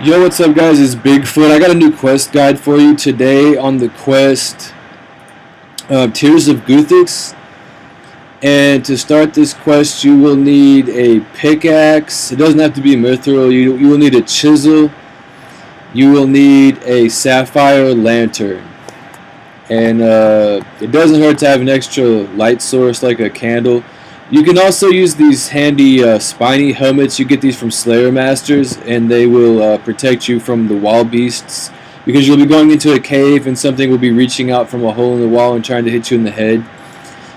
Yo, what's up, guys? It's Bigfoot. I got a new quest guide for you today on the quest Tears of Guthix. And to start this quest, you will need a pickaxe. It doesn't have to be mithril. You will need a chisel. You will need a sapphire lantern. And it doesn't hurt to have an extra light source like a candle. You can also use these handy spiny helmets. You get these from Slayer Masters, and they will protect you from the wall beasts, because you'll be going into a cave and something will be reaching out from a hole in the wall and trying to hit you in the head.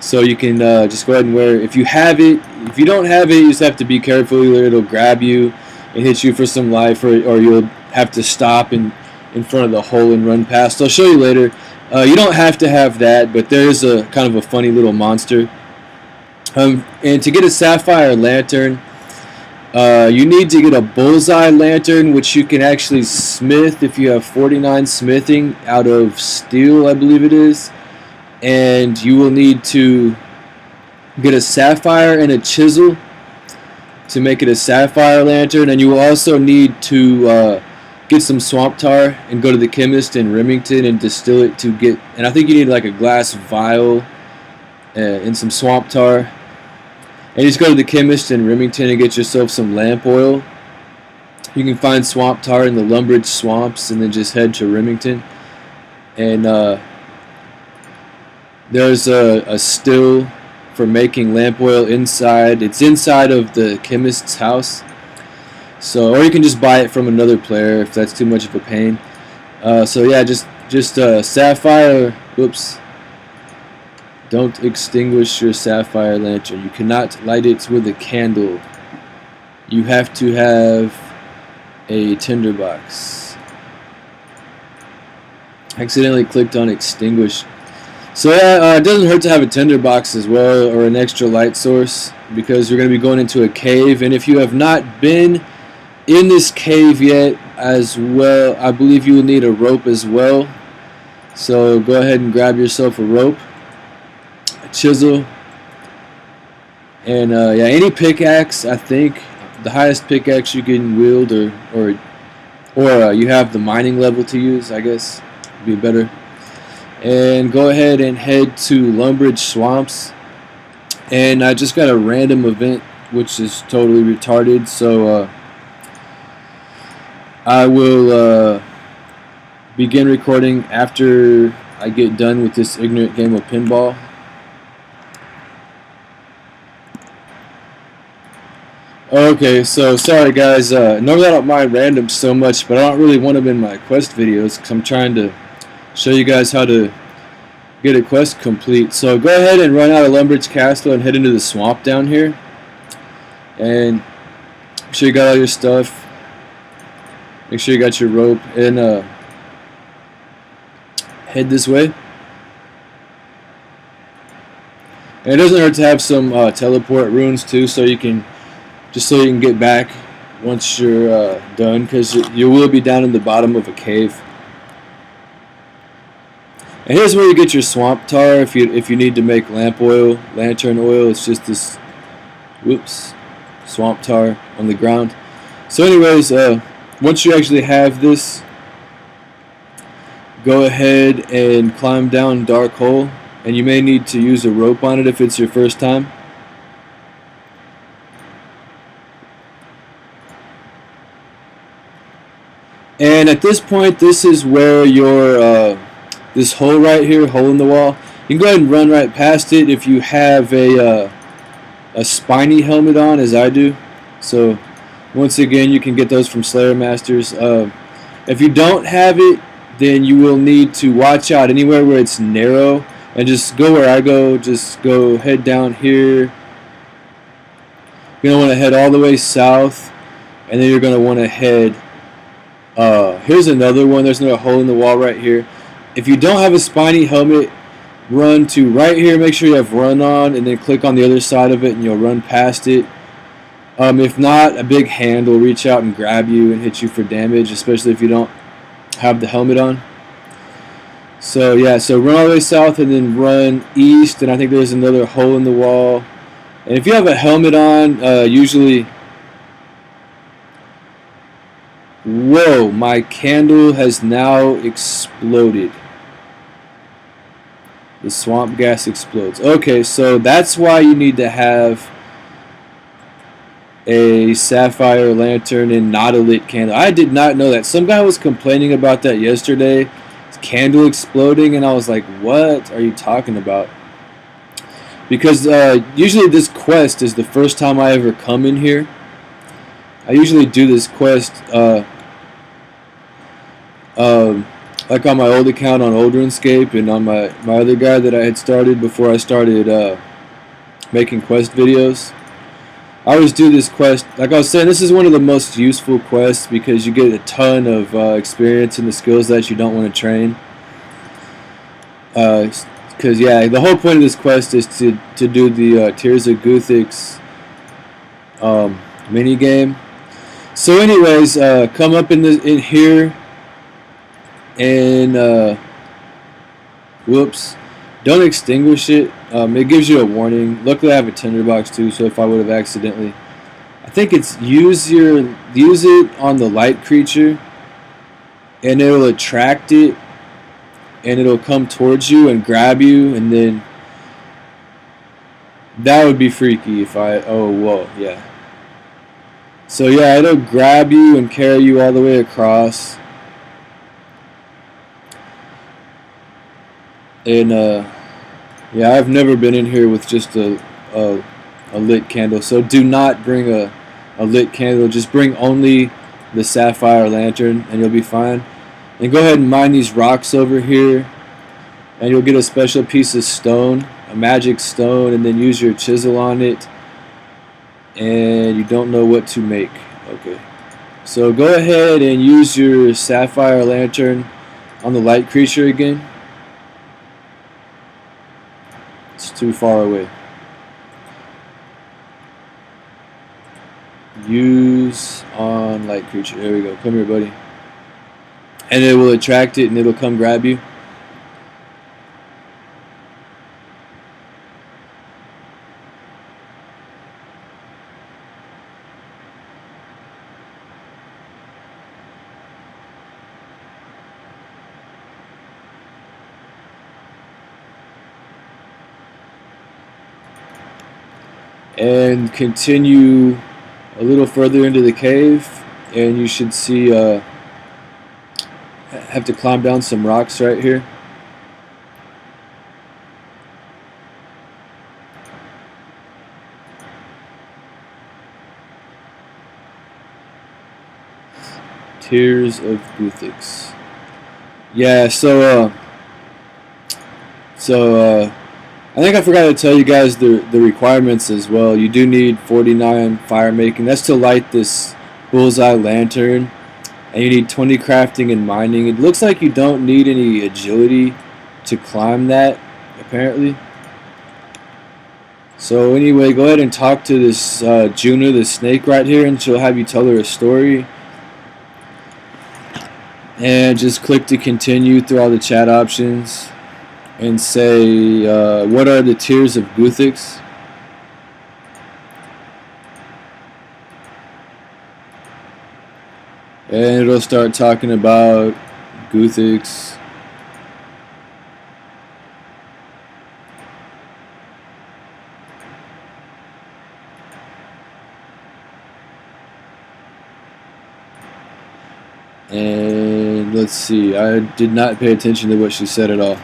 So you can just go ahead and wear it. If you have it. If you don't have it, you just have to be careful. Either it'll grab you and hit you for some life, or you'll have to stop in front of the hole and run past. I'll show you later. You don't have to have that, but there is a kind of a funny little monster. And to get a sapphire lantern, you need to get a bullseye lantern, which you can actually smith if you have 49 smithing out of steel, I believe it is. And you will need to get a sapphire and a chisel to make it a sapphire lantern. And you will also need to get some swamp tar and go to the chemist in Remington and distill it to get, and I think you need like a glass vial and some swamp tar. And you just go to the chemist in Remington and get yourself some lamp oil. You can find swamp tar in the Lumbridge swamps, and then just head to Remington. And there's a still for making lamp oil inside. It's inside of the chemist's house. So, or you can just buy it from another player if that's too much of a pain. So yeah, just sapphire. Whoops. Don't extinguish your sapphire lantern. You cannot light it with a candle. You have to have a tinderbox. Accidentally clicked on extinguish. So yeah, it doesn't hurt to have a tinderbox as well, or an extra light source, because you're going to be going into a cave. And if you have not been in this cave yet as well, I believe you will need a rope as well. So go ahead and grab yourself a rope, chisel, and yeah, any pickaxe. I think the highest pickaxe you can wield, or you have the mining level to use, I guess would be better. And go ahead and head to Lumbridge swamps. And I just got a random event which is totally retarded, so I will begin recording after I get done with this ignorant game of pinball. Okay, so sorry guys, normally I don't mind randoms so much, but I don't really want them in my quest videos because I'm trying to show you guys how to get a quest complete. So go ahead and run out of Lumbridge Castle and head into the swamp down here. And make sure you got all your stuff. Make sure you got your rope, and head this way. And it doesn't hurt to have some teleport runes too, so you can get back once you're done, because you will be down in the bottom of a cave. And here's where you get your swamp tar if you need to make lamp oil, lantern oil. It's just this, whoops, swamp tar on the ground. So anyways, once you actually have this, go ahead and climb down Dark Hole, and you may need to use a rope on it if it's your first time. And at this point, this is where your this hole right here, hole in the wall, you can go ahead and run right past it if you have a spiny helmet on, as I do. So once again, you can get those from Slayer Masters. If you don't have it, then you will need to watch out anywhere where it's narrow, and just go where I go. Just go head down here. You're going to want to head all the way south, and then you're going to want to head, here's another one. There's another hole in the wall right here. If you don't have a spiny helmet, run to right here. Make sure you have run on, and then click on the other side of it, and you'll run past it. If not, a big hand will reach out and grab you and hit you for damage, especially if you don't have the helmet on. So yeah, so run all the way south and then run east, and I think there's another hole in the wall. And if you have a helmet on, usually Whoa, my candle has now exploded. The swamp gas explodes. Okay, so that's why you need to have a sapphire lantern and not a lit candle. I did not know that. Some guy was complaining about that yesterday. His candle exploding, and I was like, what are you talking about? Because usually this quest is the first time I ever come in here. I usually do this quest like on my old account on Old RuneScape and on my other guy that I had started before I started making quest videos. I always do this quest. Like I was saying, this is one of the most useful quests because you get a ton of experience in the skills that you don't want to train. Because yeah, the whole point of this quest is to do the Tears of Guthix mini game. So, anyways, come up in here, and whoops, don't extinguish it. It gives you a warning. Luckily, I have a tinderbox too, so if I would have accidentally, I think it's use it on the light creature, and it'll attract it. And it'll come towards you and grab you, and then that would be freaky if yeah. So yeah, it'll grab you and carry you all the way across. And yeah, I've never been in here with just a lit candle. So do not bring a lit candle. Just bring only the sapphire lantern, and you'll be fine. And go ahead and mine these rocks over here, and you'll get a special piece of stone, a magic stone, and then use your chisel on it, and you don't know what to make. Okay, so go ahead and use your sapphire lantern on the light creature again. It's too far away. Use on light creature. There we go. Come here, buddy. And it will attract it, and it'll come grab you. And continue a little further into the cave, and you should see have to climb down some rocks right here. Tears of Guthix. Yeah, so I think I forgot to tell you guys the requirements as well. You do need 49 fire making. That's to light this bullseye lantern. And you need 20 crafting and mining. It looks like you don't need any agility to climb that, apparently. So anyway, go ahead and talk to this Juna, the snake right here, and she'll have you tell her a story. And just click to continue through all the chat options. And say, what are the Tears of Guthix? And it'll start talking about Guthix. And let's see, I did not pay attention to what she said at all.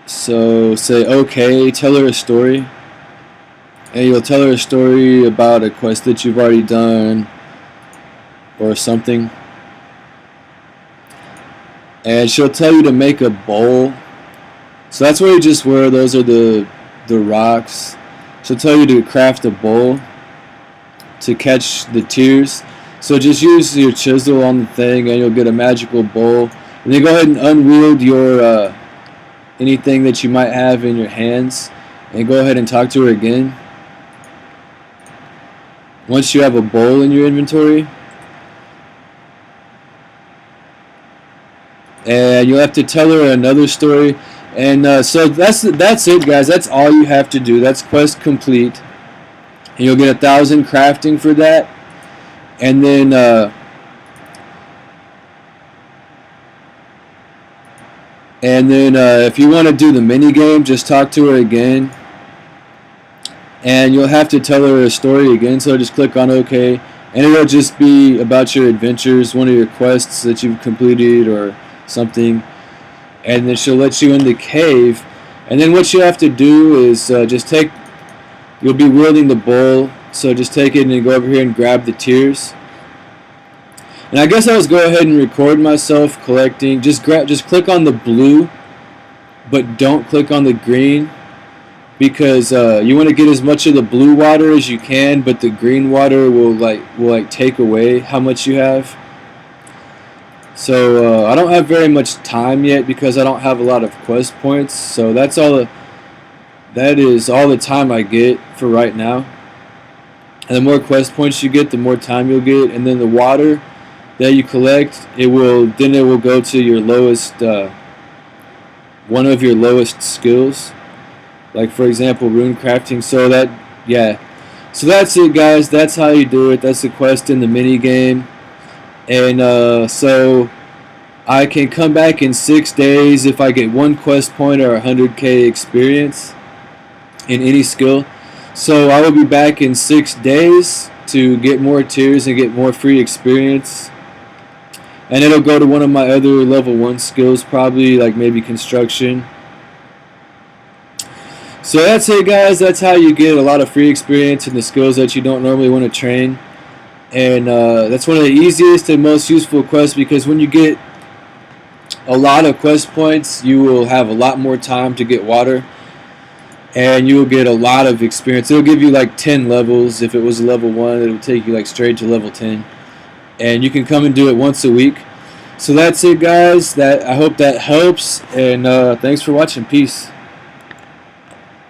So say, okay, tell her a story. And you'll tell her a story about a quest that you've already done or something. And she'll tell you to make a bowl. So that's where you just were. Those are the rocks. She'll tell you to craft a bowl to catch the tears. So just use your chisel on the thing and you'll get a magical bowl. And then go ahead and unwield your anything that you might have in your hands, and go ahead and talk to her again. Once you have a bowl in your inventory, and you'll have to tell her another story. And so that's it, guys. That's all you have to do. That's quest complete. And you'll get 1,000 crafting for that. And then if you want to do the mini game, just talk to her again. And you'll have to tell her a story again. So just click on OK. And it'll just be about your adventures, one of your quests that you've completed or something. And then she'll let you in the cave. And then what you have to do is you'll be wielding the bowl. So just take it and go over here and grab the tears. And I guess I'll just go ahead and record myself collecting. Just click on the blue, but don't click on the green. Because you want to get as much of the blue water as you can, but the green water will take away how much you have. So I don't have very much time yet because I don't have a lot of quest points. So that is all the time I get for right now. And the more quest points you get, the more time you'll get. And then the water that you collect, it will go to your lowest one of your lowest skills. Like, for example, rune crafting. So that's it, guys. That's how you do it. That's the quest in the mini game. And so I can come back in 6 days if I get 1 quest point or 100k experience in any skill. So I will be back in 6 days to get more tiers and get more free experience. And it'll go to one of my other level 1 skills, probably like maybe construction. So that's it, guys. That's how you get a lot of free experience in the skills that you don't normally want to train. And that's one of the easiest and most useful quests, because when you get a lot of quest points, you will have a lot more time to get water. And you will get a lot of experience. It'll give you like 10 levels. If it was a level 1, it'll take you like straight to level 10. And you can come and do it once a week. So that's it, guys. I hope that helps. And thanks for watching. Peace.